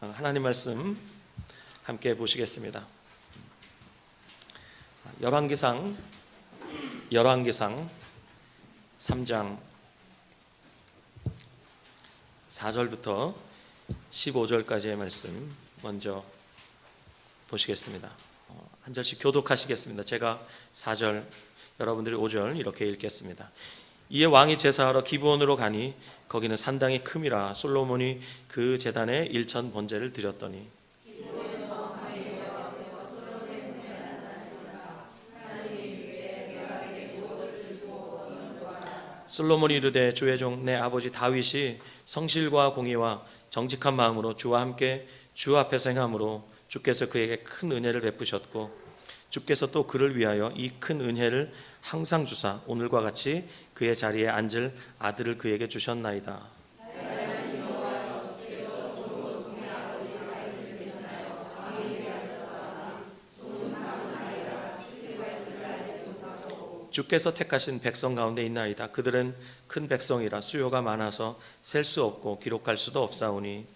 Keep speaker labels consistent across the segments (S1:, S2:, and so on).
S1: 하나님 말씀 함께 보시겠습니다. 열왕기상 3장 4절부터 15절까지의 말씀 먼저 보시겠습니다. 한 절씩 교독하시겠습니다. 제가 4절, 여러분들이 5절 이렇게 읽겠습니다. 이에 왕이 제사하러 기브온으로 가니 거기는 산당이 큼이라 솔로몬이 그 제단에 일천 번제를 드렸더니 솔로몬이 이르되 주의 종 내 아버지 다윗이 성실과 공의와 정직한 마음으로 주와 함께 주 앞에서 행함으로 주께서 그에게 큰 은혜를 베푸셨고 주께서 또 그를 위하여 이 큰 은혜를 항상 주사 오늘과 같이 그의 자리에 앉을 아들을 그에게 주셨나이다. 주께서 택하신 백성 가운데 있나이다. 그들은 큰 백성이라 수요가 많아서 셀 수 없고 기록할 수도 없사오니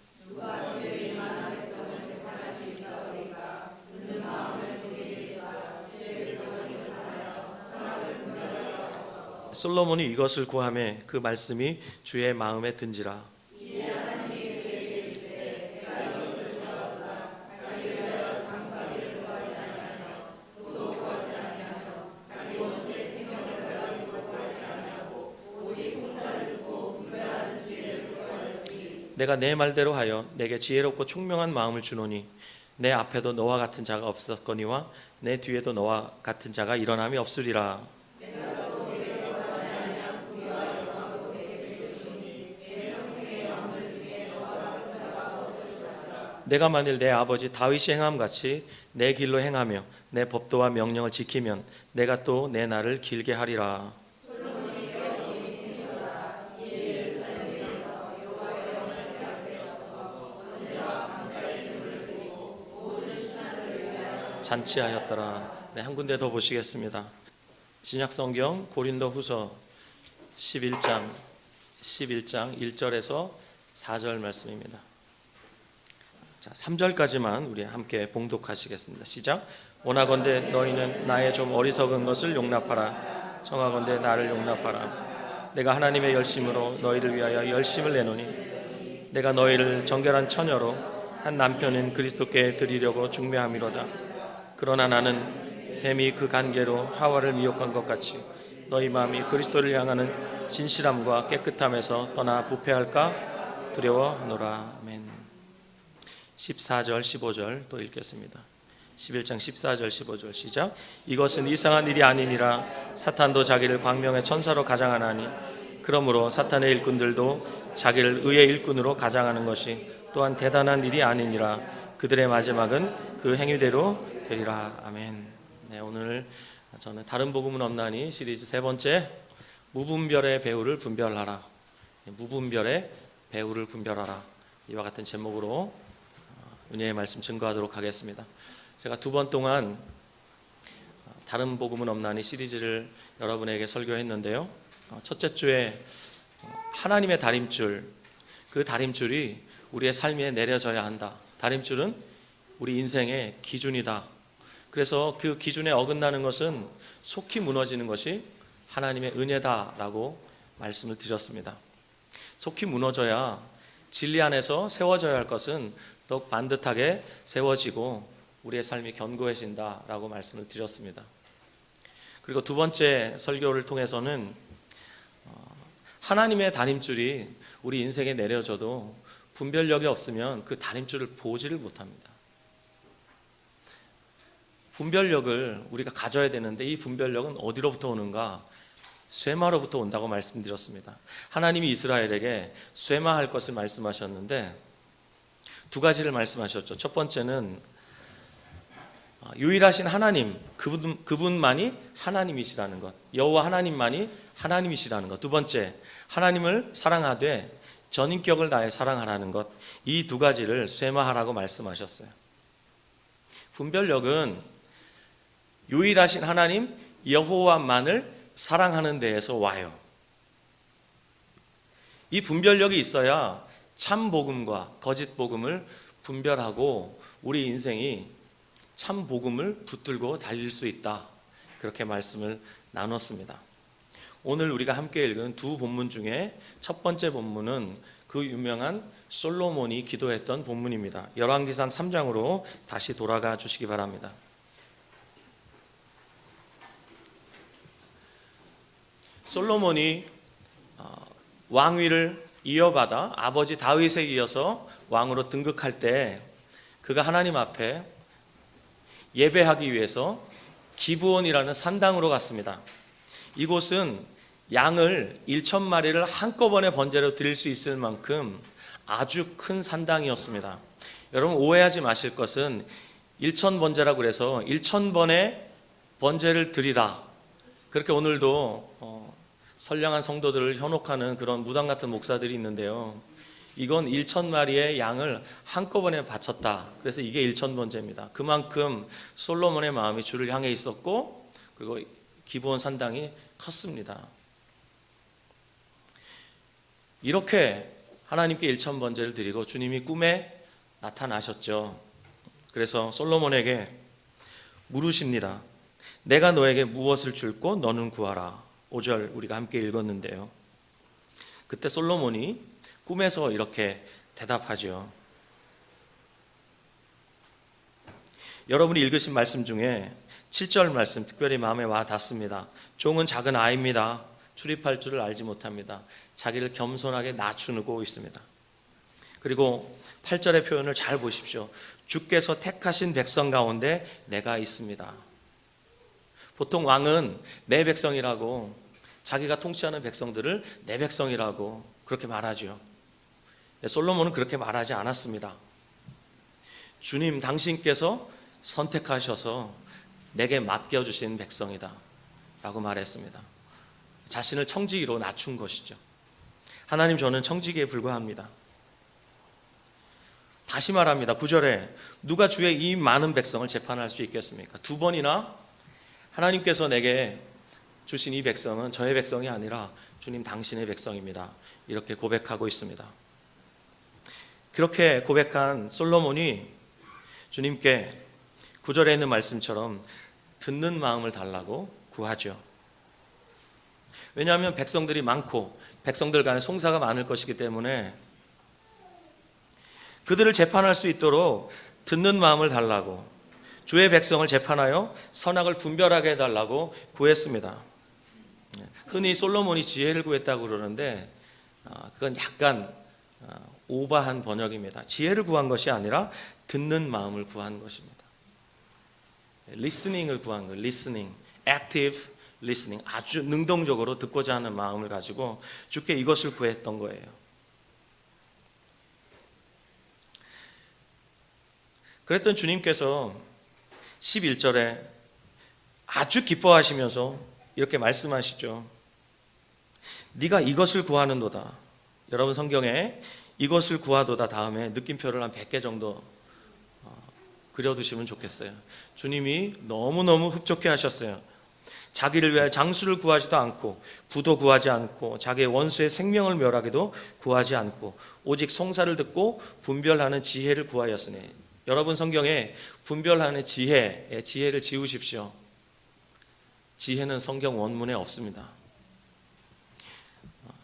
S1: 솔로몬이 이것을 구하매 그 말씀이 주의 마음에 든지라. 내가 내 말대로 하여 내게 지혜롭고 총명한 마음을 주노니 내 앞에도 너와 같은 자가 없었거니와 내 뒤에도 너와 같은 자가 일어남이 없으리라. 내가 만일 내 아버지 다윗이 행함같이 내 길로 행하며 내 법도와 명령을 지키면 내가 또 내 날을 길게 하리라. 잔치하였더라. 한 군데 더 보시겠습니다. 신약성경 고린도후서 11장 1절에서 4절 말씀입니다. 자, 3절까지만 우리 함께 봉독하시겠습니다. 시작. 원하건대 너희는 나의 좀 어리석은 것을 용납하라. 청하건대 나를 용납하라. 내가 하나님의 열심으로 너희를 위하여 열심을 내노니 내가 너희를 정결한 처녀로 한 남편인 그리스도께 드리려고 중매함이로다. 그러나 나는 뱀이 그 간계로 하와를 미혹한 것 같이 너희 마음이 그리스도를 향하는 진실함과 깨끗함에서 떠나 부패할까 두려워하노라. 아멘. 14절 15절 또 읽겠습니다. 11장 14절 15절 시작. 이것은 이상한 일이 아니니라. 사탄도 자기를 광명의 천사로 가장하나니 그러므로 사탄의 일꾼들도 자기를 의의 일꾼으로 가장하는 것이 또한 대단한 일이 아니니라. 그들의 마지막은 그 행위대로 되리라. 아멘. 네, 오늘 저는 다른 복음은 없나니 시리즈 세 번째 무분별의 배후를 분별하라. 무분별의 배후를 분별하라. 이와 같은 제목으로 은혜의 말씀 증거하도록 하겠습니다. 제가 2번 동안 다른 복음은 없나니 시리즈를 여러분에게 설교했는데요. 첫째 주에 하나님의 다림줄, 그 다림줄이 우리의 삶에 내려져야 한다. 다림줄은 우리 인생의 기준이다. 그래서 그 기준에 어긋나는 것은 속히 무너지는 것이 하나님의 은혜다라고 말씀을 드렸습니다. 속히 무너져야 진리 안에서 세워져야 할 것은 더욱 반듯하게 세워지고 우리의 삶이 견고해진다라고 말씀을 드렸습니다. 그리고 두 번째 설교를 통해서는 하나님의 다림줄이 우리 인생에 내려져도 분별력이 없으면 그 다림줄을 보지를 못합니다. 분별력을 우리가 가져야 되는데 이 분별력은 어디로부터 오는가? 쇠마로부터 온다고 말씀드렸습니다. 하나님이 이스라엘에게 쇠마할 것을 말씀하셨는데 두 가지를 말씀하셨죠. 첫 번째는 유일하신 하나님, 그분만이 하나님이시라는 것, 여호와 하나님만이 하나님이시라는 것. 두 번째, 하나님을 사랑하되 전인격을 다해 사랑하라는 것. 이 두 가지를 쇠마하라고 말씀하셨어요. 분별력은 유일하신 하나님 여호와만을 사랑하는 데에서 와요. 이 분별력이 있어야 참 복음과 거짓 복음을 분별하고 우리 인생이 참 복음을 붙들고 달릴 수 있다, 그렇게 말씀을 나눴습니다. 오늘 우리가 함께 읽은 두 본문 중에 첫 번째 본문은 그 유명한 솔로몬이 기도했던 본문입니다. 열왕기상 3장으로 다시 돌아가 주시기 바랍니다. 솔로몬이 왕위를 이어받아 아버지 다윗에 이어서 왕으로 등극할 때 그가 하나님 앞에 예배하기 위해서 기브온이라는 산당으로 갔습니다. 이곳은 양을 1,000마리를 한꺼번에 번제로 드릴 수 있을 만큼 아주 큰 산당이었습니다. 여러분 오해하지 마실 것은 1,000번제라고 그래서 1,000번의 번제를 드리라, 그렇게 오늘도 선량한 성도들을 현혹하는 그런 무당 같은 목사들이 있는데요, 이건 1,000마리의 양을 한꺼번에 바쳤다, 그래서 이게 1,000번제입니다. 그만큼 솔로몬의 마음이 주를 향해 있었고, 그리고 기브온 산당이 컸습니다. 이렇게 하나님께 1,000번제를 드리고 주님이 꿈에 나타나셨죠. 그래서 솔로몬에게 물으십니다. 내가 너에게 무엇을 줄고 너는 구하라. 5절 우리가 함께 읽었는데요, 그때 솔로몬이 꿈에서 이렇게 대답하죠. 여러분이 읽으신 말씀 중에 7절 말씀 특별히 마음에 와 닿습니다. 종은 작은 아이입니다. 출입할 줄을 알지 못합니다. 자기를 겸손하게 낮추고 있습니다. 그리고 8절의 표현을 잘 보십시오. 주께서 택하신 백성 가운데 내가 있습니다. 보통 왕은 내 백성이라고, 자기가 통치하는 백성들을 내 백성이라고 그렇게 말하죠. 솔로몬은 그렇게 말하지 않았습니다. 주님 당신께서 선택하셔서 내게 맡겨주신 백성이다 라고 말했습니다. 자신을 청지기로 낮춘 것이죠. 하나님, 저는 청지기에 불과합니다. 다시 말합니다. 9절에 누가 주의 이 많은 백성을 재판할 수 있겠습니까? 두 번이나 하나님께서 내게 주신 이 백성은 저의 백성이 아니라 주님 당신의 백성입니다, 이렇게 고백하고 있습니다. 그렇게 고백한 솔로몬이 주님께 9절에 있는 말씀처럼 듣는 마음을 달라고 구하죠. 왜냐하면 백성들이 많고 백성들 간에 송사가 많을 것이기 때문에 그들을 재판할 수 있도록 듣는 마음을 달라고, 주의 백성을 재판하여 선악을 분별하게 해달라고 구했습니다. 흔히 솔로몬이 지혜를 구했다고 그러는데 그건 약간 오버한 번역입니다. 지혜를 구한 것이 아니라 듣는 마음을 구한 것입니다. 리스닝을 구한 거예요. 리스닝, 액티브 리스닝, 아주 능동적으로 듣고자 하는 마음을 가지고 주께 이것을 구했던 거예요. 그랬던 주님께서 11절에 아주 기뻐하시면서 이렇게 말씀하시죠. 네가 이것을 구하는도다. 여러분 성경에 이것을 구하도다 다음에 느낌표를 한 100개 정도 그려두시면 좋겠어요. 주님이 너무너무 흡족해 하셨어요. 자기를 위하여 장수를 구하지도 않고 부도 구하지 않고 자기의 원수의 생명을 멸하기도 구하지 않고 오직 송사를 듣고 분별하는 지혜를 구하였으니, 여러분 성경에 분별하는 지혜를 지우십시오. 지혜는 성경 원문에 없습니다.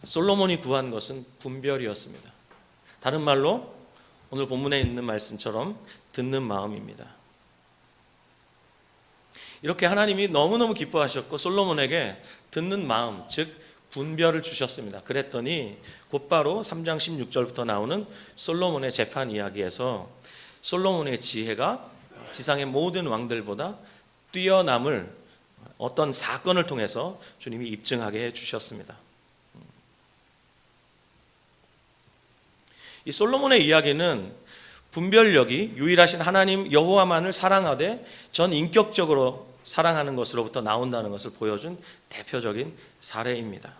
S1: 솔로몬이 구한 것은 분별이었습니다. 다른 말로 오늘 본문에 있는 말씀처럼 듣는 마음입니다. 이렇게 하나님이 너무너무 기뻐하셨고 솔로몬에게 듣는 마음, 즉 분별을 주셨습니다. 그랬더니 곧바로 3장 16절부터 나오는 솔로몬의 재판 이야기에서 솔로몬의 지혜가 지상의 모든 왕들보다 뛰어남을 어떤 사건을 통해서 주님이 입증하게 해주셨습니다. 이 솔로몬의 이야기는 분별력이 유일하신 하나님 여호와만을 사랑하되 전 인격적으로 사랑하는 것으로부터 나온다는 것을 보여준 대표적인 사례입니다.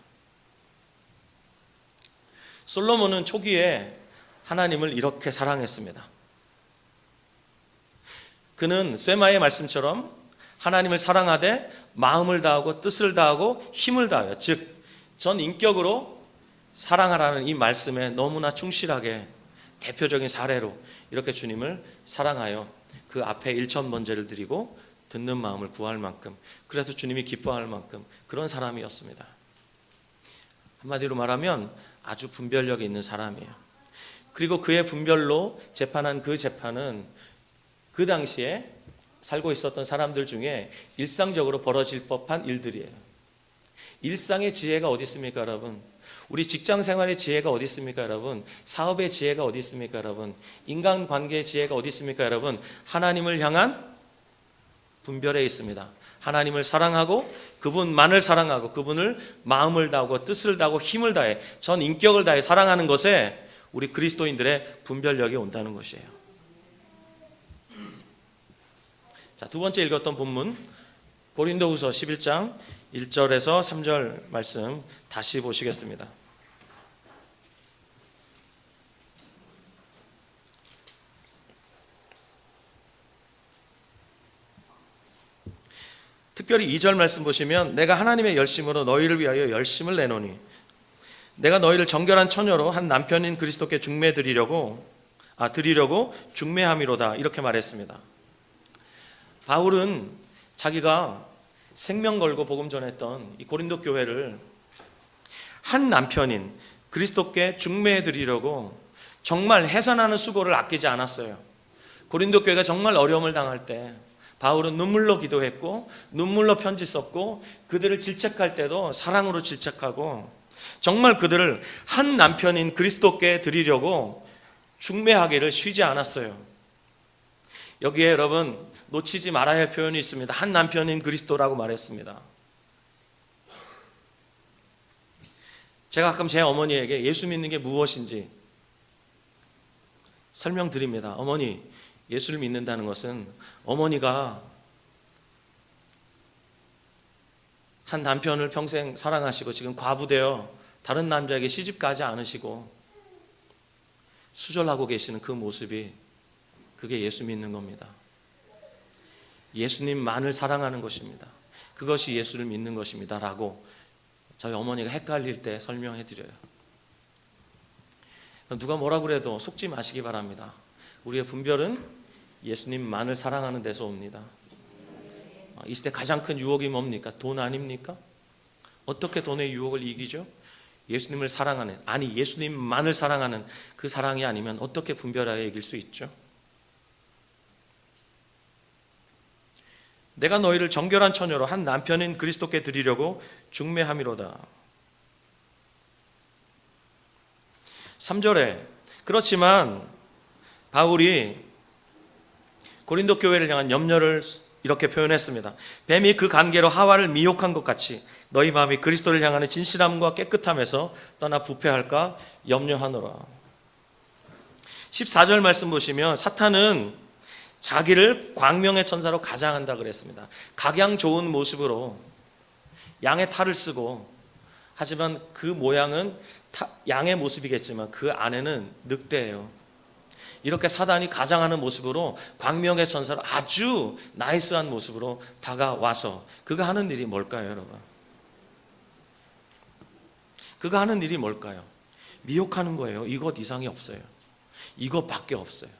S1: 솔로몬은 초기에 하나님을 이렇게 사랑했습니다. 그는 쇠마의 말씀처럼 하나님을 사랑하되 마음을 다하고 뜻을 다하고 힘을 다하여, 즉 전 인격으로 사랑하라는 이 말씀에 너무나 충실하게 대표적인 사례로 이렇게 주님을 사랑하여 그 앞에 일천번제를 드리고 듣는 마음을 구할 만큼, 그래서 주님이 기뻐할 만큼 그런 사람이었습니다. 한마디로 말하면 아주 분별력이 있는 사람이에요. 그리고 그의 분별로 재판한 그 재판은 그 당시에 살고 있었던 사람들 중에 일상적으로 벌어질 법한 일들이에요. 일상의 지혜가 어디 있습니까, 여러분? 우리 직장 생활의 지혜가 어디 있습니까, 여러분? 사업의 지혜가 어디 있습니까, 여러분? 인간관계의 지혜가 어디 있습니까, 여러분? 하나님을 향한 분별에 있습니다. 하나님을 사랑하고 그분만을 사랑하고 그분을 마음을 다하고 뜻을 다하고 힘을 다해 전 인격을 다해 사랑하는 것에 우리 그리스도인들의 분별력이 온다는 것이에요. 자, 두 번째 읽었던 본문 고린도후서 11장 1절에서 3절 말씀 다시 보시겠습니다. 특별히 2절 말씀 보시면 내가 하나님의 열심으로 너희를 위하여 열심을 내노니 내가 너희를 정결한 처녀로 한 남편인 그리스도께 드리려고 중매함이로다, 이렇게 말했습니다. 바울은 자기가 생명 걸고 복음 전했던 이 고린도 교회를 한 남편인 그리스도께 중매해 드리려고 정말 해산하는 수고를 아끼지 않았어요. 고린도 교회가 정말 어려움을 당할 때 바울은 눈물로 기도했고 눈물로 편지 썼고 그들을 질책할 때도 사랑으로 질책하고 정말 그들을 한 남편인 그리스도께 드리려고 중매하기를 쉬지 않았어요. 여기에 여러분 놓치지 말아야 할 표현이 있습니다. 한 남편인 그리스도라고 말했습니다. 제가 가끔 제 어머니에게 예수 믿는 게 무엇인지 설명드립니다. 어머니, 예수를 믿는다는 것은 어머니가 한 남편을 평생 사랑하시고 지금 과부되어 다른 남자에게 시집가지 않으시고 수절하고 계시는 그 모습이, 그게 예수 믿는 겁니다. 예수님만을 사랑하는 것입니다. 그것이 예수를 믿는 것입니다 라고 저희 어머니가 헷갈릴 때 설명해 드려요. 누가 뭐라 그래도 속지 마시기 바랍니다. 우리의 분별은 예수님만을 사랑하는 데서 옵니다. 이 시대 가장 큰 유혹이 뭡니까? 돈 아닙니까? 어떻게 돈의 유혹을 이기죠? 예수님을 사랑하는, 아니 예수님만을 사랑하는 그 사랑이 아니면 어떻게 분별하여 이길 수 있죠? 내가 너희를 정결한 처녀로 한 남편인 그리스도께 드리려고 중매함이로다. 3절에 그렇지만 바울이 고린도 교회를 향한 염려를 이렇게 표현했습니다. 뱀이 그 관계로 하와를 미혹한 것 같이 너희 마음이 그리스도를 향하는 진실함과 깨끗함에서 떠나 부패할까 염려하노라. 14절 말씀 보시면 사탄은 자기를 광명의 천사로 가장한다 그랬습니다. 각양 좋은 모습으로 양의 탈을 쓰고, 하지만 그 모양은 양의 모습이겠지만 그 안에는 늑대예요. 이렇게 사단이 가장하는 모습으로 광명의 천사로 아주 나이스한 모습으로 다가와서 그가 하는 일이 뭘까요, 여러분? 그가 하는 일이 뭘까요? 미혹하는 거예요. 이것 이상이 없어요. 이것밖에 없어요.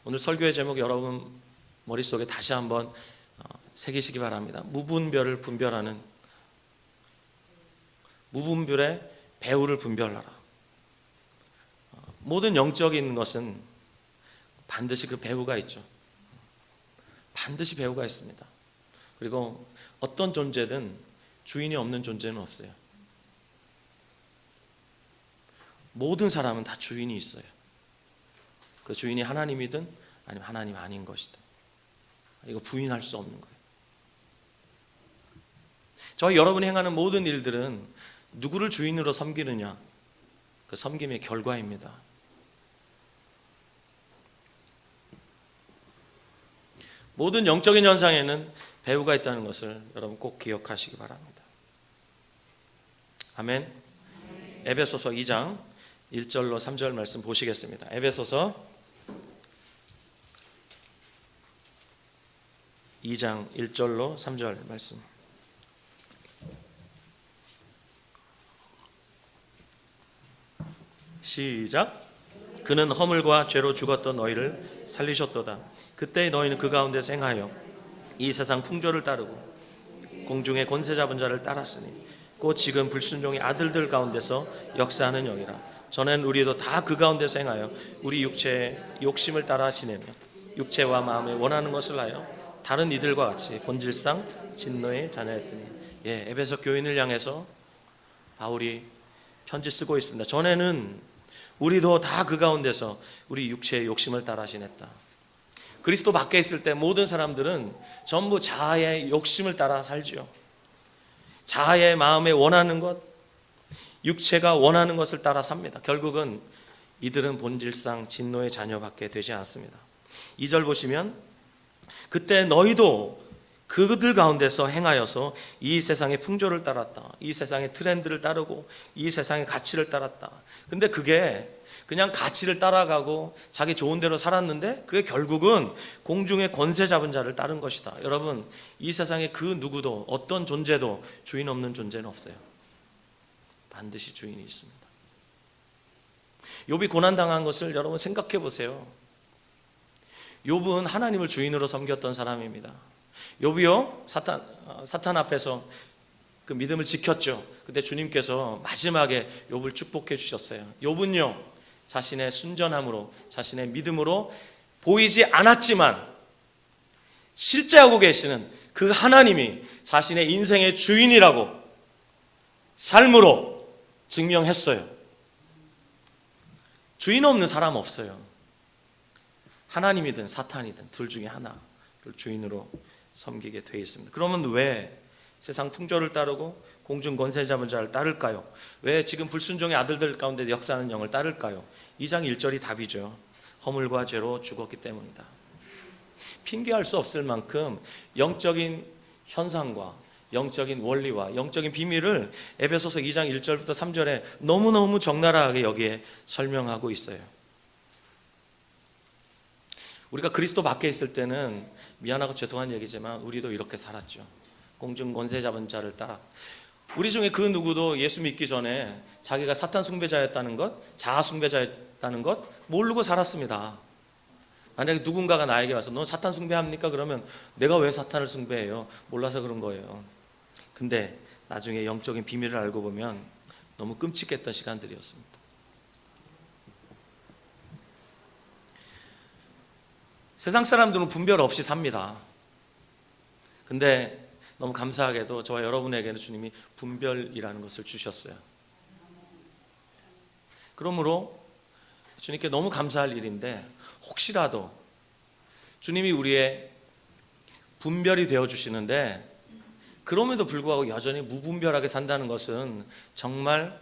S1: 오늘 설교의 제목 여러분 머릿속에 다시 한번 새기시기 바랍니다. 무분별을 분별하는, 무분별의 배후를 분별하라. 모든 영적인 것은 반드시 그 배후가 있죠. 반드시 배후가 있습니다. 그리고 어떤 존재든 주인이 없는 존재는 없어요. 모든 사람은 다 주인이 있어요. 그 주인이 하나님이든 아니면 하나님 아닌 것이든 이거 부인할 수 없는 거예요. 저희 여러분이 행하는 모든 일들은 누구를 주인으로 섬기느냐, 그 섬김의 결과입니다. 모든 영적인 현상에는 배후가 있다는 것을 여러분 꼭 기억하시기 바랍니다. 아멘. 에베소서 2장 1절로 3절 말씀 보시겠습니다. 에베소서 2장 1절로 3절 말씀. 시작. 그는 허물과 죄로 죽었던 너희를 살리셨도다. 그때 너희는 그 가운데서 행하여 이 세상 풍조를 따르고 공중의 권세 잡은 자를 따랐으니 곧 지금 불순종의 아들들 가운데서 역사하는 영이라. 전에는 우리도 다 그 가운데서 행하여 우리 육체의 욕심을 따라 지내며 육체와 마음에 원하는 것을 하여 다른 이들과 같이 본질상 진노의 자녀였더니. 에베소 교인을 향해서 바울이 편지 쓰고 있습니다. 전에는 우리도 다 그 가운데서 우리 육체의 욕심을 따라 지냈다. 그리스도 밖에 있을 때 모든 사람들은 전부 자아의 욕심을 따라 살지요. 자아의 마음에 원하는 것, 육체가 원하는 것을 따라 삽니다. 결국은 이들은 본질상 진노의 자녀밖에 되지 않습니다. 2절 보시면 그때 너희도 그들 가운데서 행하여서 이 세상의 풍조를 따랐다. 이 세상의 트렌드를 따르고 이 세상의 가치를 따랐다. 근데 그게 그냥 가치를 따라가고 자기 좋은 대로 살았는데 그게 결국은 공중의 권세 잡은 자를 따른 것이다. 여러분, 이 세상에 그 누구도 어떤 존재도 주인 없는 존재는 없어요. 반드시 주인이 있습니다. 욥이 고난당한 것을 여러분 생각해 보세요. 욥은 하나님을 주인으로 섬겼던 사람입니다. 욥이요, 사탄 앞에서 그 믿음을 지켰죠. 근데 주님께서 마지막에 욥을 축복해 주셨어요. 욥은요, 자신의 순전함으로, 자신의 믿음으로 보이지 않았지만 실제하고 계시는 그 하나님이 자신의 인생의 주인이라고 삶으로 증명했어요. 주인 없는 사람 없어요. 하나님이든 사탄이든 둘 중에 하나를 주인으로 섬기게 되어 있습니다. 그러면 왜 세상 풍조를 따르고 공중 권세 잡은 자를 따를까요? 왜 지금 불순종의 아들들 가운데 역사하는 영을 따를까요? 2장 1절이 답이죠. 허물과 죄로 죽었기 때문이다. 핑계할 수 없을 만큼 영적인 현상과 영적인 원리와 영적인 비밀을 에베소서 2장 1절부터 3절에 너무너무 적나라하게 여기에 설명하고 있어요. 우리가 그리스도 밖에 있을 때는 미안하고 죄송한 얘기지만 우리도 이렇게 살았죠. 공중 권세 잡은 자를 따라. 우리 중에 그 누구도 예수 믿기 전에 자기가 사탄 숭배자였다는 것, 자아 숭배자였다는 것 모르고 살았습니다. 만약에 누군가가 나에게 와서 너 사탄 숭배합니까? 그러면 내가 왜 사탄을 숭배해요? 몰라서 그런 거예요. 근데 나중에 영적인 비밀을 알고 보면 너무 끔찍했던 시간들이었습니다. 세상 사람들은 분별 없이 삽니다. 근데 너무 감사하게도 저와 여러분에게는 주님이 분별이라는 것을 주셨어요. 그러므로 주님께 너무 감사할 일인데 혹시라도 주님이 우리의 분별이 되어주시는데 그럼에도 불구하고 여전히 무분별하게 산다는 것은 정말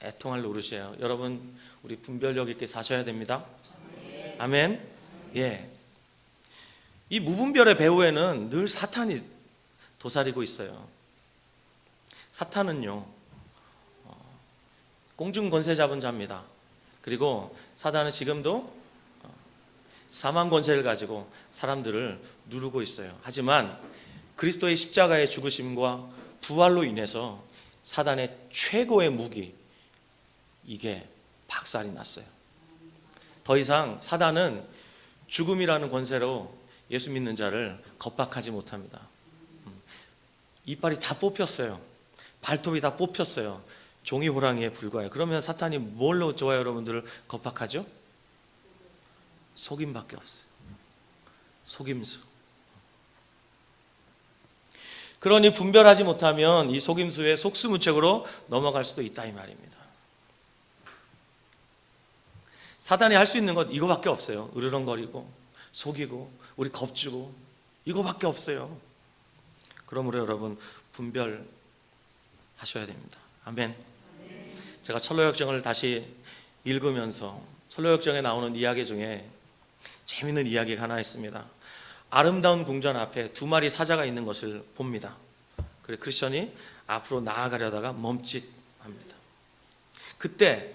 S1: 애통할 노릇이에요. 여러분, 우리 분별력 있게 사셔야 됩니다. 아멘. 이 무분별의 배후에는 늘 사탄이 도사리고 있어요. 사탄은요, 공중 권세 잡은 자입니다. 그리고 사단은 지금도 사망 권세를 가지고 사람들을 누르고 있어요. 하지만 그리스도의 십자가의 죽으심과 부활로 인해서 사단의 최고의 무기, 이게 박살이 났어요. 더 이상 사단은 죽음이라는 권세로 예수 믿는 자를 겁박하지 못합니다. 이빨이 다 뽑혔어요. 발톱이 다 뽑혔어요. 종이 호랑이에 불과해요. 그러면 사탄이 뭘로 저와 여러분들을 겁박하죠? 속임밖에 없어요. 속임수. 그러니 분별하지 못하면 이 속임수의 속수무책으로 넘어갈 수도 있다 이 말입니다. 사단이 할 수 있는 것 이거밖에 없어요. 으르렁거리고 속이고 우리 겁주고 이거밖에 없어요. 그러므로 여러분 분별하셔야 됩니다. 아멘. 제가 철로역정을 다시 읽으면서 철로역정에 나오는 이야기 중에 재미있는 이야기가 하나 있습니다. 아름다운 궁전 앞에 두 마리 사자가 있는 것을 봅니다. 그래 크리스천이 앞으로 나아가려다가 멈칫합니다. 그때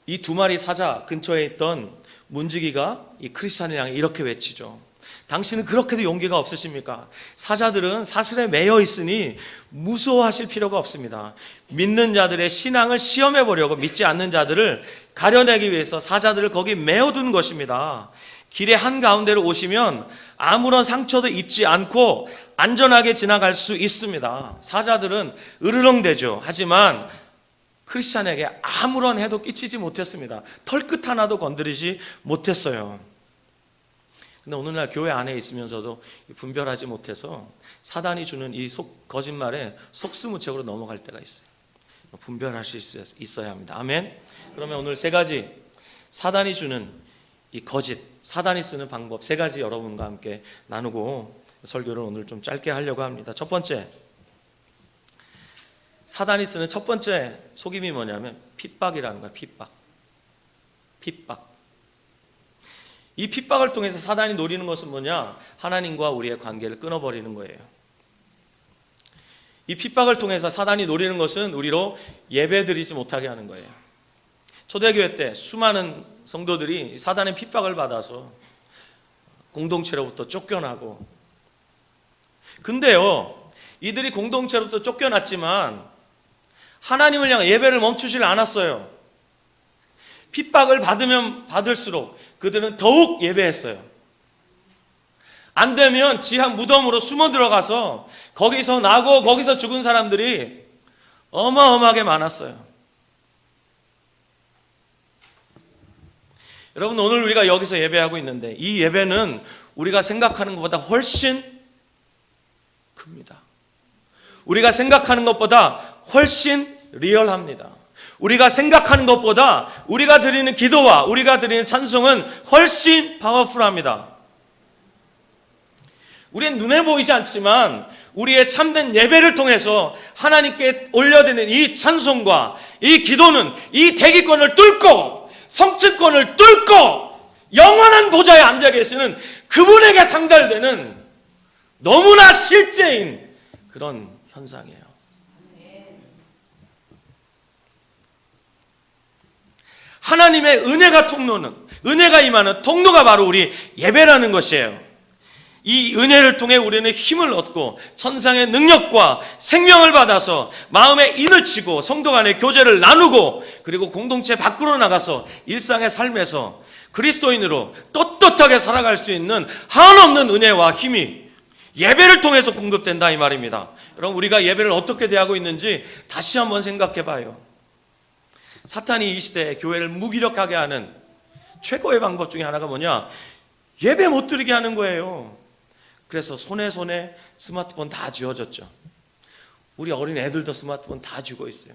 S1: 이 두 마리 사자 근처에 있던 문지기가 이 크리스천을 향해 이렇게 외치죠. 당신은 그렇게도 용기가 없으십니까? 사자들은 사슬에 매여 있으니 무서워하실 필요가 없습니다. 믿는 자들의 신앙을 시험해 보려고 믿지 않는 자들을 가려내기 위해서 사자들을 거기 매어둔 것입니다. 길의 한가운데로 오시면 아무런 상처도 입지 않고 안전하게 지나갈 수 있습니다. 사자들은 으르렁대죠. 하지만 크리스찬에게 아무런 해도 끼치지 못했습니다. 털끝 하나도 건드리지 못했어요. 근데 오늘날 교회 안에 있으면서도 분별하지 못해서 사단이 주는 이 거짓말에 속수무책으로 넘어갈 때가 있어요. 분별하실 수 있어야 합니다. 아멘. 그러면 오늘 세 가지 사단이 주는 이 거짓, 사단이 쓰는 방법 세 가지 여러분과 함께 나누고 설교를 오늘 좀 짧게 하려고 합니다. 첫 번째, 사단이 쓰는 첫 번째 속임이 뭐냐면 핍박이라는 거예요. 핍박. 이 핍박을 통해서 사단이 노리는 것은 뭐냐? 하나님과 우리의 관계를 끊어버리는 거예요. 이 핍박을 통해서 사단이 노리는 것은 우리로 예배드리지 못하게 하는 거예요. 초대교회 때 수많은 성도들이 사단의 핍박을 받아서 공동체로부터 쫓겨나고, 근데요, 이들이 공동체로부터 쫓겨났지만 하나님을 향해 예배를 멈추질 않았어요. 핍박을 받으면 받을수록 그들은 더욱 예배했어요. 안 되면 지하 무덤으로 숨어 들어가서 거기서 나고 거기서 죽은 사람들이 어마어마하게 많았어요. 여러분, 오늘 우리가 여기서 예배하고 있는데 이 예배는 우리가 생각하는 것보다 훨씬 큽니다. 우리가 생각하는 것보다 훨씬 리얼합니다. 우리가 생각하는 것보다 우리가 드리는 기도와 우리가 드리는 찬송은 훨씬 파워풀합니다. 우리는 눈에 보이지 않지만 우리의 참된 예배를 통해서 하나님께 올려드리는 이 찬송과 이 기도는 이 대기권을 뚫고 성층권을 뚫고 영원한 보좌에 앉아 계시는 그분에게 상달되는 너무나 실제인 그런 현상이에요. 하나님의 은혜가 임하는 통로가 바로 우리 예배라는 것이에요. 이 은혜를 통해 우리는 힘을 얻고 천상의 능력과 생명을 받아서 마음에 인을 치고 성도 간의 교제를 나누고, 그리고 공동체 밖으로 나가서 일상의 삶에서 그리스도인으로 떳떳하게 살아갈 수 있는 한없는 은혜와 힘이 예배를 통해서 공급된다, 이 말입니다. 여러분, 우리가 예배를 어떻게 대하고 있는지 다시 한번 생각해 봐요. 사탄이 이 시대에 교회를 무기력하게 하는 최고의 방법 중에 하나가 뭐냐? 예배 못 드리게 하는 거예요. 그래서 손에 스마트폰 다 쥐어졌죠. 우리 어린 애들도 스마트폰 다 쥐고 있어요.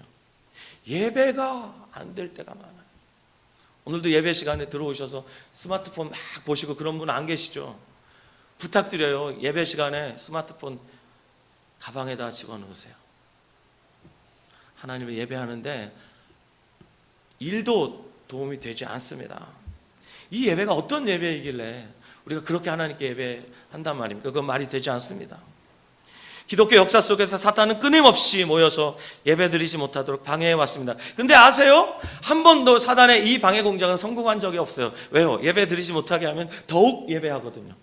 S1: 예배가 안 될 때가 많아요. 오늘도 예배 시간에 들어오셔서 스마트폰 막 보시고 그런 분 안 계시죠? 부탁드려요. 예배 시간에 스마트폰 가방에다 집어넣으세요. 하나님을 예배하는데 일도 도움이 되지 않습니다. 이 예배가 어떤 예배이길래 우리가 그렇게 하나님께 예배한단 말입니까? 그건 말이 되지 않습니다. 기독교 역사 속에서 사탄은 끊임없이 모여서 예배드리지 못하도록 방해해 왔습니다. 근데 아세요? 한 번도 사단의 이 방해 공작은 성공한 적이 없어요. 왜요? 예배드리지 못하게 하면 더욱 예배하거든요.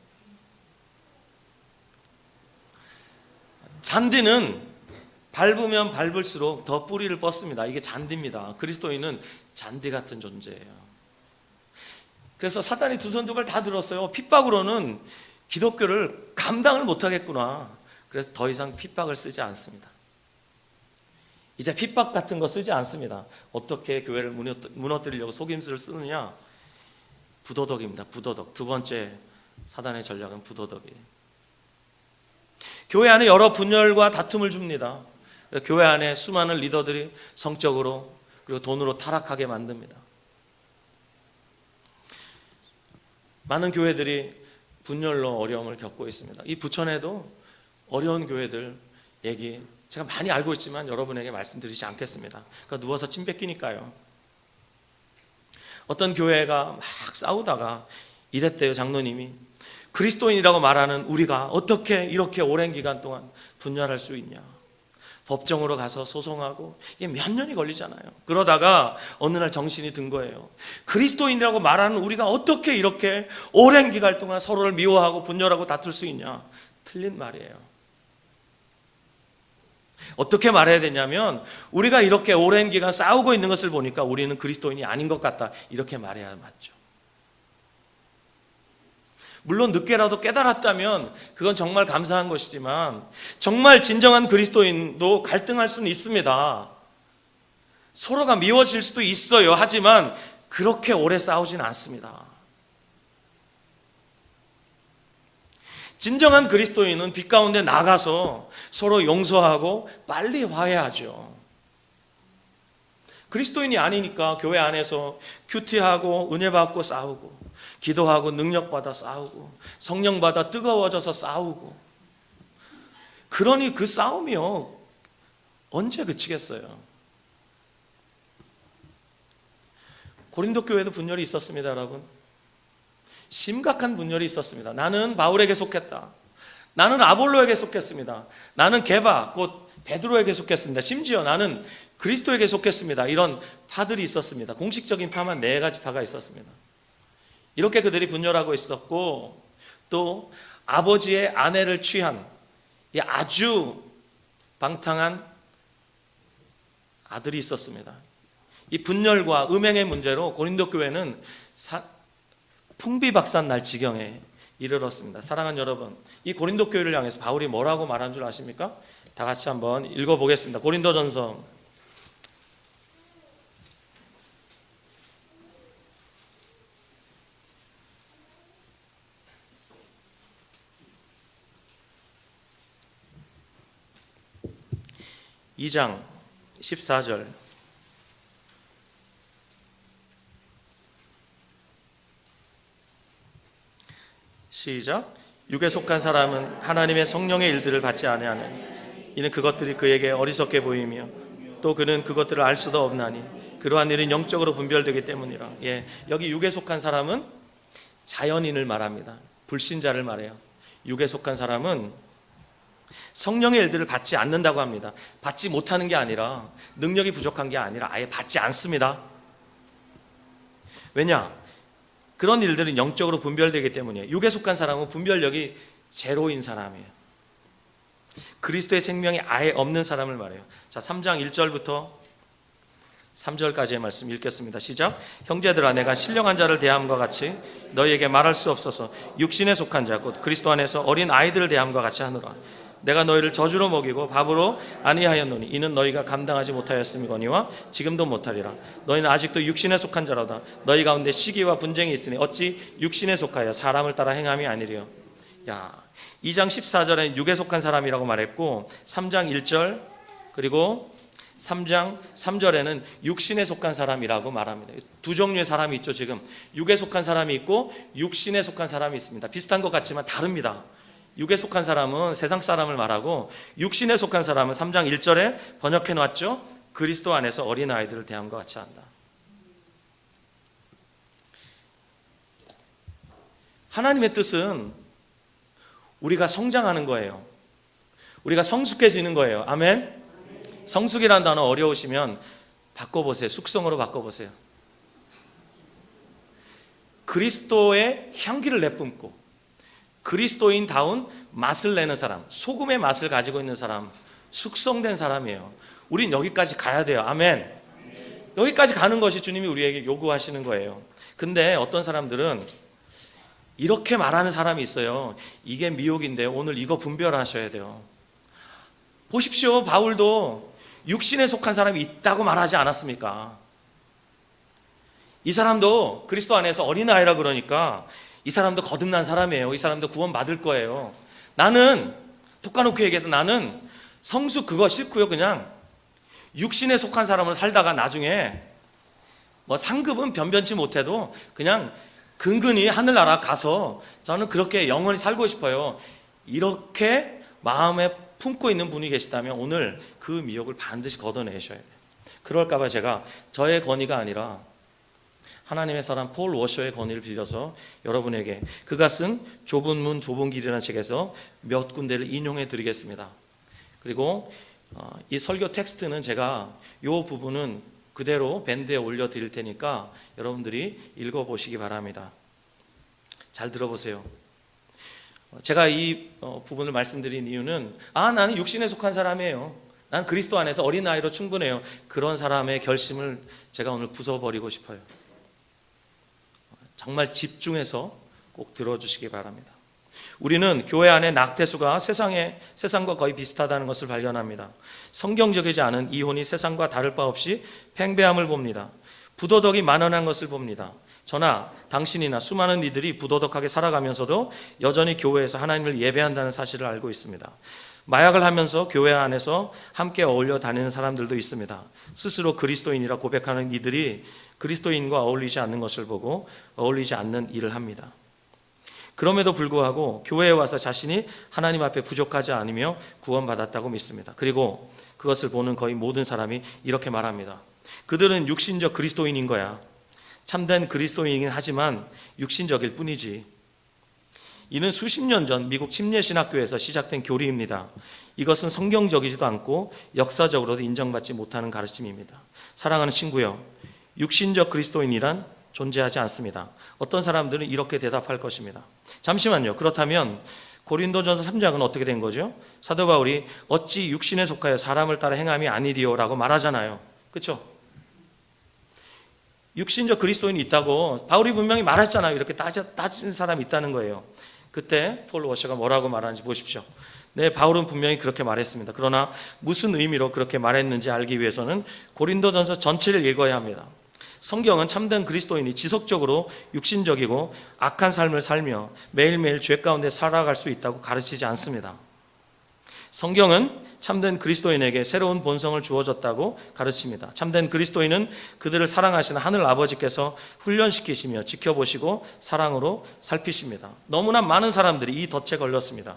S1: 잔디는 밟으면 밟을수록 더 뿌리를 뻗습니다. 이게 잔디입니다. 그리스도인은 잔디 같은 존재예요. 그래서 사탄이 두 손 두 발 다 들었어요. 핍박으로는 기독교를 감당을 못하겠구나. 그래서 더 이상 핍박을 쓰지 않습니다. 이제 핍박 같은 거 쓰지 않습니다. 어떻게 교회를 무너뜨리려고 속임수를 쓰느냐? 부도덕입니다. 부도덕. 두 번째 사단의 전략은 부도덕이에요. 교회 안에 여러 분열과 다툼을 줍니다. 교회 안에 수많은 리더들이 성적으로 그리고 돈으로 타락하게 만듭니다. 많은 교회들이 분열로 어려움을 겪고 있습니다. 이 부천에도 어려운 교회들 얘기 제가 많이 알고 있지만 여러분에게 말씀드리지 않겠습니다. 그러니까 누워서 침 뱉기니까요. 어떤 교회가 막 싸우다가 이랬대요. 장로님이, 그리스도인이라고 말하는 우리가 어떻게 이렇게 오랜 기간 동안 분열할 수 있냐? 법정으로 가서 소송하고 이게 몇 년이 걸리잖아요. 그러다가 어느 날 정신이 든 거예요. 그리스도인이라고 말하는 우리가 어떻게 이렇게 오랜 기간 동안 서로를 미워하고 분열하고 다툴 수 있냐? 틀린 말이에요. 어떻게 말해야 되냐면 우리가 이렇게 오랜 기간 싸우고 있는 것을 보니까 우리는 그리스도인이 아닌 것 같다, 이렇게 말해야 맞죠. 물론 늦게라도 깨달았다면 그건 정말 감사한 것이지만 정말 진정한 그리스도인도 갈등할 수는 있습니다. 서로가 미워질 수도 있어요. 하지만 그렇게 오래 싸우진 않습니다. 진정한 그리스도인은 빛 가운데 나가서 서로 용서하고 빨리 화해하죠. 그리스도인이 아니니까 교회 안에서 큐티하고 은혜 받고 싸우고 기도하고 능력 받아 싸우고 성령 받아 뜨거워져서 싸우고, 그러니 그 싸움이요 언제 그치겠어요? 고린도 교회도 분열이 있었습니다, 여러분. 심각한 분열이 있었습니다. 나는 바울에게 속했다, 나는 아볼로에게 속했습니다, 나는 게바 곧 베드로에게 속했습니다, 심지어 나는 그리스도에게 속했습니다. 이런 파들이 있었습니다. 공식적인 파만 4가지 파가 있었습니다. 이렇게 그들이 분열하고 있었고, 또 아버지의 아내를 취한 이 아주 방탕한 아들이 있었습니다. 이 분열과 음행의 문제로 고린도 교회는 풍비박산 날 지경에 이르렀습니다. 사랑하는 여러분, 이 고린도 교회를 향해서 바울이 뭐라고 말한 줄 아십니까? 다 같이 한번 읽어보겠습니다. 고린도전서 2장 14절. 시작. 육에 속한 사람은 하나님의 성령의 일들을 받지 아니하느니 이는 그것들이 그에게 어리석게 보이며 또 그는 그것들을 알 수도 없나니 그러한 일은 영적으로 분별되기 때문이라. 여기 육에 속한 사람은 자연인을 말합니다. 불신자를 말해요. 육에 속한 사람은 성령의 일들을 받지 않는다고 합니다. 받지 못하는 게 아니라, 능력이 부족한 게 아니라 아예 받지 않습니다. 왜냐? 그런 일들은 영적으로 분별되기 때문이에요. 육에 속한 사람은 분별력이 제로인 사람이에요. 그리스도의 생명이 아예 없는 사람을 말해요. 자, 3장 1절부터 3절까지의 말씀 읽겠습니다. 시작. 형제들아, 내가 신령한 자를 대함과 같이 너희에게 말할 수 없어서 육신에 속한 자 곧 그리스도 안에서 어린 아이들을 대함과 같이 하노라. 내가 너희를 저주로 먹이고 밥으로 아니하였노니 이는 너희가 감당하지 못하였음이거니와 지금도 못하리라. 너희는 아직도 육신에 속한 자로다. 너희 가운데 시기와 분쟁이 있으니 어찌 육신에 속하여 사람을 따라 행함이 아니리요. 2장 14절에 육에 속한 사람이라고 말했고 3장 1절 그리고 3장 3절에는 육신에 속한 사람이라고 말합니다. 두 종류의 사람이 있죠. 지금 육에 속한 사람이 있고 육신에 속한 사람이 있습니다. 비슷한 것 같지만 다릅니다. 육에 속한 사람은 세상 사람을 말하고, 육신에 속한 사람은 3장 1절에 번역해 놨죠. 그리스도 안에서 어린아이들을 대함과 같이 한다. 하나님의 뜻은 우리가 성장하는 거예요. 우리가 성숙해지는 거예요. 아멘. 성숙이라는 단어 어려우시면 바꿔보세요. 숙성으로 바꿔보세요. 그리스도의 향기를 내뿜고 그리스도인다운 맛을 내는 사람, 소금의 맛을 가지고 있는 사람, 숙성된 사람이에요. 우린 여기까지 가야 돼요. 아멘. 여기까지 가는 것이 주님이 우리에게 요구하시는 거예요. 근데 어떤 사람들은 이렇게 말하는 사람이 있어요. 이게 미혹인데 오늘 이거 분별하셔야 돼요. 보십시오. 바울도 육신에 속한 사람이 있다고 말하지 않았습니까? 이 사람도 그리스도 안에서 어린아이라 그러니까 이 사람도 거듭난 사람이에요. 이 사람도 구원 받을 거예요. 나는 독가놓고 얘기해서 나는 성수 그거 싫고요. 그냥 육신에 속한 사람으로 살다가 나중에 뭐 상급은 변변치 못해도 그냥 근근히 하늘나라 가서 저는 그렇게 영원히 살고 싶어요. 이렇게 마음에 품고 있는 분이 계시다면 오늘 그 미혹을 반드시 걷어내셔야 돼요. 그럴까 봐 제가 저의 건의가 아니라 하나님의 사람 폴 워셔의 건의를 빌려서 여러분에게 그가 쓴 좁은 문 좁은 길이라는 책에서 몇 군데를 인용해 드리겠습니다. 그리고 이 설교 텍스트는 제가 이 부분은 그대로 밴드에 올려드릴 테니까 여러분들이 읽어보시기 바랍니다. 잘 들어보세요. 제가 이 부분을 말씀드린 이유는 나는 육신에 속한 사람이에요. 난 그리스도 안에서 어린아이로 충분해요. 그런 사람의 결심을 제가 오늘 부숴버리고 싶어요. 정말 집중해서 꼭 들어주시기 바랍니다. 우리는 교회 안에 낙태수가 세상과 거의 비슷하다는 것을 발견합니다. 성경적이지 않은 이혼이 세상과 다를 바 없이 팽배함을 봅니다. 부도덕이 만연한 것을 봅니다. 저나 당신이나 수많은 이들이 부도덕하게 살아가면서도 여전히 교회에서 하나님을 예배한다는 사실을 알고 있습니다. 마약을 하면서 교회 안에서 함께 어울려 다니는 사람들도 있습니다. 스스로 그리스도인이라 고백하는 이들이 그리스도인과 어울리지 않는 것을 보고 어울리지 않는 일을 합니다. 그럼에도 불구하고 교회에 와서 자신이 하나님 앞에 부족하지 않으며 구원받았다고 믿습니다. 그리고 그것을 보는 거의 모든 사람이 이렇게 말합니다. 그들은 육신적 그리스도인인 거야. 참된 그리스도인이긴 하지만 육신적일 뿐이지. 이는 수십 년 전 미국 침례신학교에서 시작된 교리입니다. 이것은 성경적이지도 않고 역사적으로도 인정받지 못하는 가르침입니다. 사랑하는 친구요, 육신적 그리스도인이란 존재하지 않습니다. 어떤 사람들은 이렇게 대답할 것입니다. 잠시만요. 그렇다면 고린도전서 3장은 어떻게 된 거죠? 사도 바울이 어찌 육신에 속하여 사람을 따라 행함이 아니리요 라고 말하잖아요. 그렇죠? 육신적 그리스도인이 있다고 바울이 분명히 말했잖아요. 이렇게 따진 사람이 있다는 거예요. 그때 폴 워셔가 뭐라고 말하는지 보십시오. 네, 바울은 분명히 그렇게 말했습니다. 그러나 무슨 의미로 그렇게 말했는지 알기 위해서는 고린도전서 전체를 읽어야 합니다. 성경은 참된 그리스도인이 지속적으로 육신적이고 악한 삶을 살며 매일매일 죄 가운데 살아갈 수 있다고 가르치지 않습니다. 성경은 참된 그리스도인에게 새로운 본성을 주어졌다고 가르칩니다. 참된 그리스도인은 그들을 사랑하시는 하늘 아버지께서 훈련시키시며 지켜보시고 사랑으로 살피십니다. 너무나 많은 사람들이 이 덫에 걸렸습니다.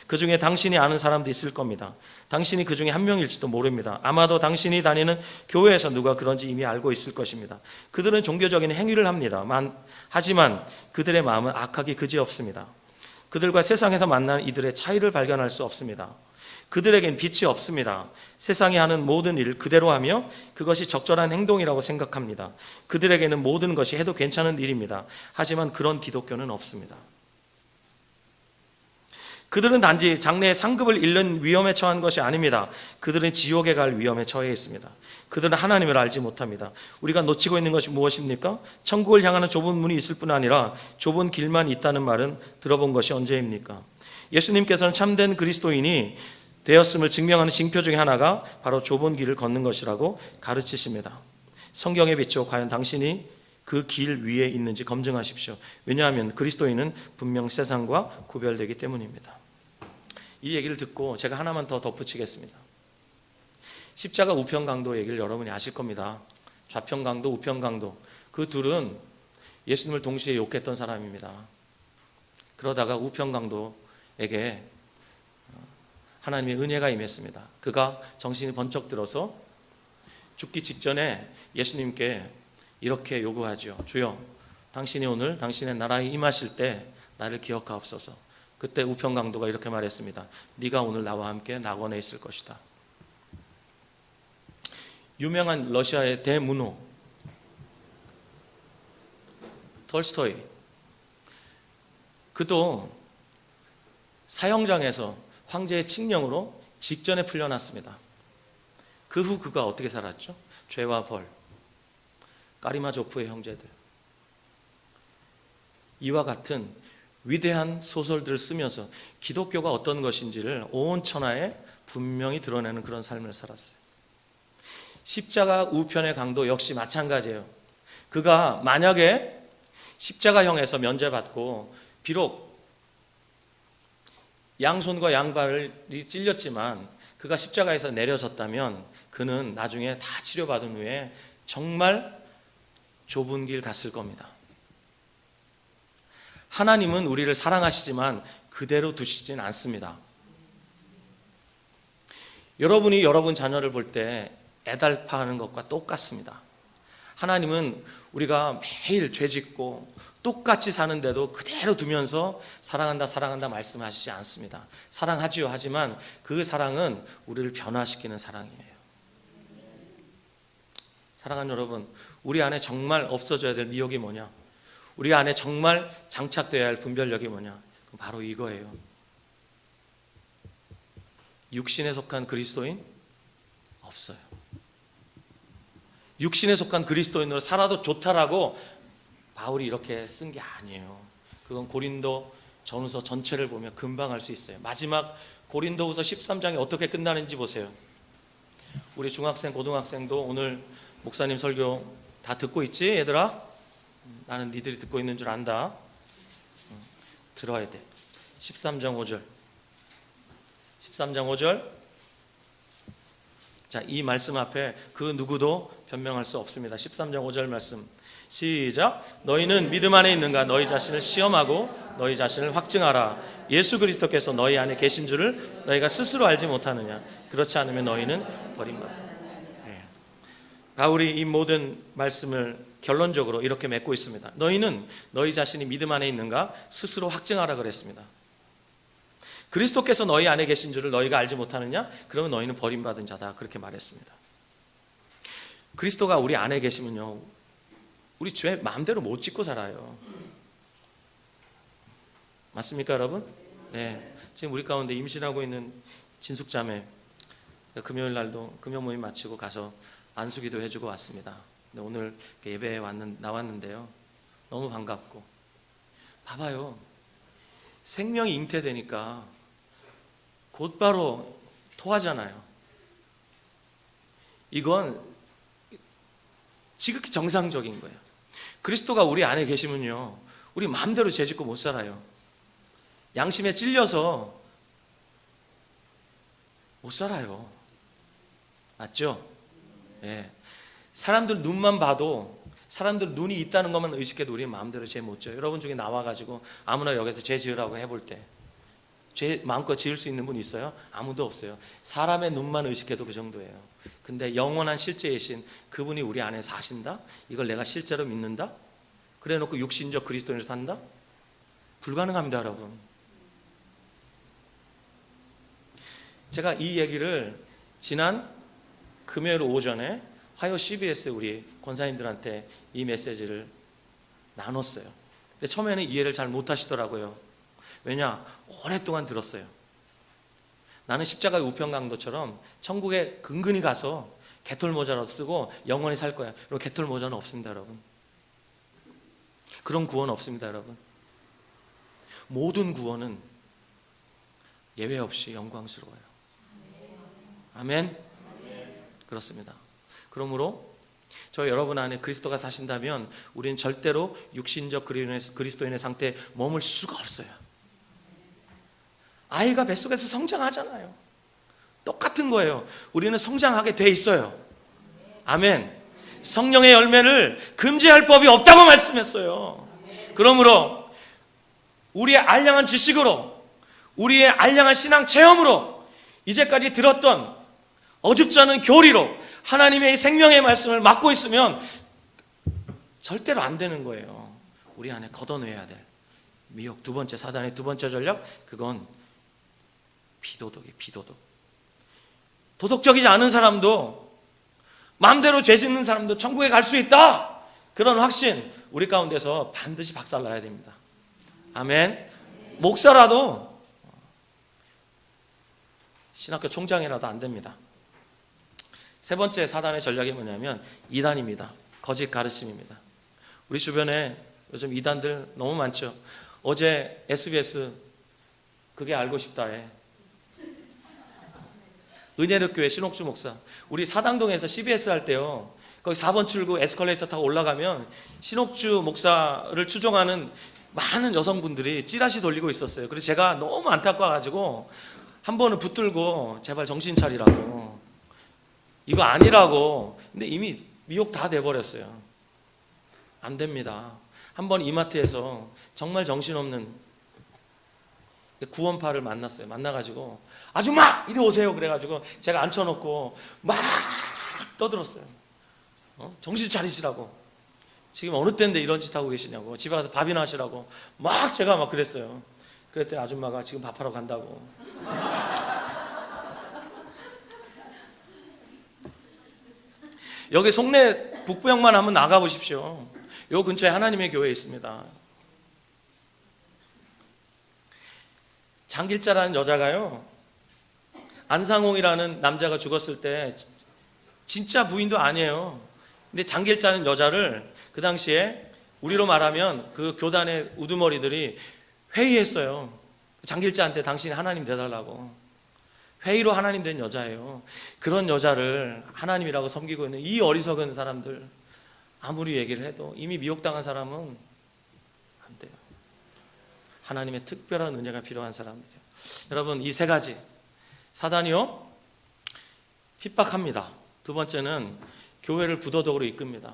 S1: 그 중에 당신이 아는 사람도 있을 겁니다. 당신이 그 중에 한 명일지도 모릅니다. 아마도 당신이 다니는 교회에서 누가 그런지 이미 알고 있을 것입니다. 그들은 종교적인 행위를 합니다. 하지만 그들의 마음은 악하기 그지없습니다. 그들과 세상에서 만나는 이들의 차이를 발견할 수 없습니다. 그들에겐 빛이 없습니다. 세상이 하는 모든 일을 그대로 하며 그것이 적절한 행동이라고 생각합니다. 그들에게는 모든 것이 해도 괜찮은 일입니다. 하지만 그런 기독교는 없습니다. 그들은 단지 장래의 상급을 잃는 위험에 처한 것이 아닙니다. 그들은 지옥에 갈 위험에 처해 있습니다. 그들은 하나님을 알지 못합니다. 우리가 놓치고 있는 것이 무엇입니까? 천국을 향하는 좁은 문이 있을 뿐 아니라 좁은 길만 있다는 말은 들어본 것이 언제입니까? 예수님께서는 참된 그리스도인이 되었음을 증명하는 징표 중에 하나가 바로 좁은 길을 걷는 것이라고 가르치십니다. 성경에 비추어 과연 당신이 그 길 위에 있는지 검증하십시오. 왜냐하면 그리스도인은 분명 세상과 구별되기 때문입니다. 이 얘기를 듣고 제가 하나만 더 덧붙이겠습니다. 십자가 우편강도 얘기를 여러분이 아실 겁니다. 좌편강도 우편강도, 그 둘은 예수님을 동시에 욕했던 사람입니다. 그러다가 우편강도에게 하나님의 은혜가 임했습니다. 그가 정신이 번쩍 들어서 죽기 직전에 예수님께 이렇게 요구하죠. 주여, 당신이 오늘 당신의 나라에 임하실 때 나를 기억하옵소서. 그때 우편강도가 이렇게 말했습니다. 네가 오늘 나와 함께 낙원에 있을 것이다. 유명한 러시아의 대문호 톨스토이, 그도 사형장에서 황제의 칙령으로 직전에 풀려났습니다. 그 후 그가 어떻게 살았죠? 죄와 벌, 까리마조프의 형제들, 이와 같은 위대한 소설들을 쓰면서 기독교가 어떤 것인지를 온 천하에 분명히 드러내는 그런 삶을 살았어요. 십자가 우편의 강도 역시 마찬가지예요. 그가 만약에 십자가형에서 면제받고 비록 양손과 양발이 찔렸지만 그가 십자가에서 내려졌다면 그는 나중에 다 치료받은 후에 정말 좁은 길 갔을 겁니다. 하나님은 우리를 사랑하시지만 그대로 두시진 않습니다. 여러분이 여러분 자녀를 볼 때 애달파하는 것과 똑같습니다. 하나님은 우리가 매일 죄짓고 똑같이 사는데도 그대로 두면서 사랑한다 사랑한다 말씀하시지 않습니다. 사랑하지요 하지만 그 사랑은 우리를 변화시키는 사랑이에요. 사랑하는 여러분, 우리 안에 정말 없어져야 될 미혹이 뭐냐? 우리 안에 정말 장착되어야 할 분별력이 뭐냐? 바로 이거예요. 육신에 속한 그리스도인 없어요. 육신에 속한 그리스도인으로 살아도 좋다라고 바울이 이렇게 쓴 게 아니에요. 그건 고린도 전후서 전체를 보면 금방 알 수 있어요. 마지막 고린도후서 13장이 어떻게 끝나는지 보세요. 우리 중학생, 고등학생도 오늘 목사님 설교 다 듣고 있지 얘들아? 나는 니들이 듣고 있는 줄 안다. 들어야 돼. 13장 5절. 13장 5절. 자, 이 말씀 앞에 그 누구도 변명할 수 없습니다. 13장 5절 말씀 시작. 너희는 믿음 안에 있는가? 너희 자신을 시험하고 너희 자신을 확증하라. 예수 그리스도께서 너희 안에 계신 줄을 너희가 스스로 알지 못하느냐? 그렇지 않으면 너희는 버림받아. 바울이 이 모든 말씀을 결론적으로 이렇게 맺고 있습니다. 너희는 너희 자신이 믿음 안에 있는가? 스스로 확증하라 그랬습니다. 그리스도께서 너희 안에 계신 줄을 너희가 알지 못하느냐? 그러면 너희는 버림받은 자다. 그렇게 말했습니다. 그리스도가 우리 안에 계시면요, 우리 죄 마음대로 못 짓고 살아요. 맞습니까 여러분? 네. 지금 우리 가운데 임신하고 있는 진숙자매, 금요일 날도 금요 모임 마치고 가서 안수기도 해주고 왔습니다. 오늘 예배에 나왔는데요, 너무 반갑고. 봐봐요, 생명이 잉태되니까 곧바로 토하잖아요. 이건 지극히 정상적인 거예요. 그리스도가 우리 안에 계시면요, 우리 마음대로 죄짓고 못 살아요. 양심에 찔려서 못 살아요. 맞죠? 예. 사람들 눈만 봐도, 사람들 눈이 있다는 것만 의식해도 우리 마음대로 죄 못 져요. 여러분 중에 나와가지고 아무나 여기서 죄 지으라고 해볼 때 죄 마음껏 지을 수 있는 분 있어요? 아무도 없어요. 사람의 눈만 의식해도 그 정도예요. 근데 영원한 실제이신 그분이 우리 안에 사신다? 이걸 내가 실제로 믿는다? 그래 놓고 육신적 그리스도인으로 산다? 불가능합니다 여러분. 제가 이 얘기를 지난 금요일 오전에 화요 CBS 우리 권사님들한테 이 메시지를 나눴어요. 근데 처음에는 이해를 잘 못하시더라고요. 왜냐? 오랫동안 들었어요. 나는 십자가의 우편강도처럼 천국에 근근히 가서 개털모자라도 쓰고 영원히 살 거야. 그리고 개털모자는 없습니다 여러분. 그런 구원 없습니다 여러분. 모든 구원은 예외 없이 영광스러워요. 아멘. 그렇습니다. 그러므로 저 여러분 안에 그리스도가 사신다면 우리는 절대로 육신적 그리스도인의 상태에 머물 수가 없어요. 아이가 뱃속에서 성장하잖아요. 똑같은 거예요. 우리는 성장하게 돼 있어요. 아멘. 성령의 열매를 금지할 법이 없다고 말씀했어요. 그러므로 우리의 알량한 지식으로, 우리의 알량한 신앙 체험으로, 이제까지 들었던 어줍지 않은 교리로 하나님의 생명의 말씀을 맡고 있으면 절대로 안 되는 거예요. 우리 안에 걷어내야 될 미혹, 두 번째, 사단의 두 번째 전략, 그건 비도덕이에요. 비도덕. 도덕적이지 않은 사람도, 마음대로 죄 짓는 사람도 천국에 갈 수 있다, 그런 확신 우리 가운데서 반드시 박살나야 됩니다. 아멘. 목사라도, 신학교 총장이라도 안 됩니다. 세 번째 사단의 전략이 뭐냐면 이단입니다. 거짓 가르침입니다. 우리 주변에 요즘 이단들 너무 많죠. 어제 SBS 그게 알고 싶다에 은혜력교회 신옥주 목사, 우리 사당동에서 CBS 할 때요, 거기 4번 출구 에스컬레이터 타고 올라가면 신옥주 목사를 추종하는 많은 여성분들이 찌라시 돌리고 있었어요. 그래서 제가 너무 안타까워가지고 한 번은 붙들고 제발 정신 차리라고, 이거 아니라고. 근데 이미 미혹 다 돼버렸어요. 안 됩니다. 한 번 이마트에서 정말 정신없는 구원파를 만났어요. 만나가지고 아줌마 이리 오세요 그래가지고 제가 앉혀놓고 막 떠들었어요. 정신 차리시라고. 지금 어느 때인데 이런 짓 하고 계시냐고. 집에 가서 밥이나 하시라고. 막 제가 막 그랬어요. 그랬더니 아줌마가 지금 밥하러 간다고. 여기 송내 북부역만 한번 나가보십시오. 요 근처에 하나님의 교회 있습니다. 장길자라는 여자가요, 안상홍이라는 남자가 죽었을 때 진짜 부인도 아니에요. 근데 장길자는 여자를 그 당시에 우리로 말하면 그 교단의 우두머리들이 회의했어요. 장길자한테 당신이 하나님 돼달라고. 회의로 하나님 된 여자예요. 그런 여자를 하나님이라고 섬기고 있는 이 어리석은 사람들, 아무리 얘기를 해도 이미 미혹당한 사람은 안 돼요. 하나님의 특별한 은혜가 필요한 사람들이에요. 여러분, 이 세 가지 사단이요 핍박합니다. 두 번째는 교회를 부도덕으로 이끕니다.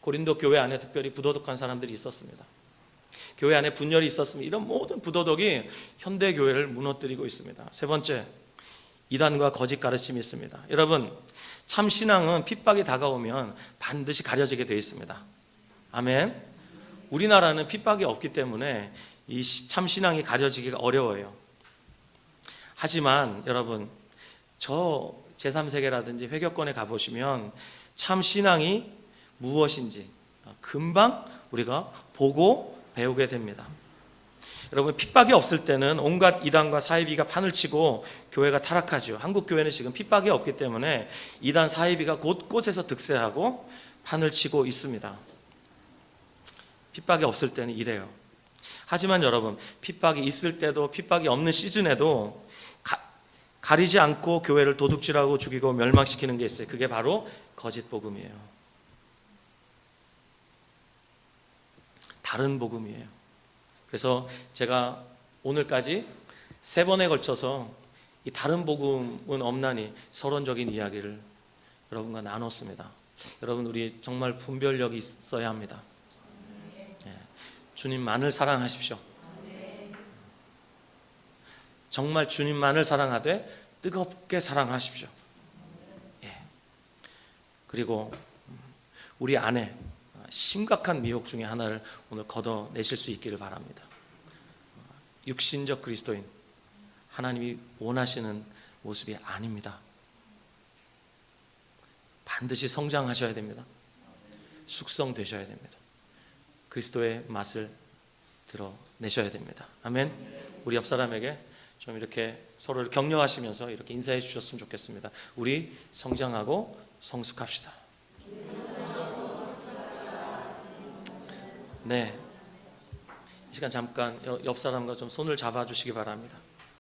S1: 고린도 교회 안에 특별히 부도덕한 사람들이 있었습니다. 교회 안에 분열이 있었습니다. 이런 모든 부도덕이 현대 교회를 무너뜨리고 있습니다. 세 번째, 이단과 거짓 가르침이 있습니다. 여러분, 참 신앙은 핍박이 다가오면 반드시 가려지게 되어 있습니다. 아멘. 우리나라는 핍박이 없기 때문에 이 참 신앙이 가려지기가 어려워요. 하지만 여러분, 저 제3세계라든지 회교권에 가보시면 참 신앙이 무엇인지 금방 우리가 보고 배우게 됩니다. 여러분, 핍박이 없을 때는 온갖 이단과 사이비가 판을 치고 교회가 타락하죠. 한국 교회는 지금 핍박이 없기 때문에 이단 사이비가 곳곳에서 득세하고 판을 치고 있습니다. 핍박이 없을 때는 이래요. 하지만 여러분, 핍박이 있을 때도 핍박이 없는 시즌에도 가리지 않고 교회를 도둑질하고 죽이고 멸망시키는 게 있어요. 그게 바로 거짓 복음이에요. 다른 복음이에요. 그래서 제가 오늘까지 3번에 걸쳐서 이 다른 복음은 없나니 서론적인 이야기를 여러분과 나눴습니다. 여러분, 우리 정말 분별력이 있어야 합니다. 주님만을 사랑하십시오. 정말 주님만을 사랑하되 뜨겁게 사랑하십시오. 그리고 우리 안에 심각한 미혹 중에 하나를 오늘 걷어내실 수 있기를 바랍니다. 육신적 그리스도인, 하나님이 원하시는 모습이 아닙니다. 반드시 성장하셔야 됩니다. 숙성되셔야 됩니다. 그리스도의 맛을 드러내셔야 됩니다. 아멘. 우리 옆 사람에게 좀 이렇게 서로를 격려하시면서 이렇게 인사해 주셨으면 좋겠습니다. 우리 성장하고 성숙합시다. 네, 이 시간 잠깐 옆 사람과 좀 손을 잡아주시기 바랍니다.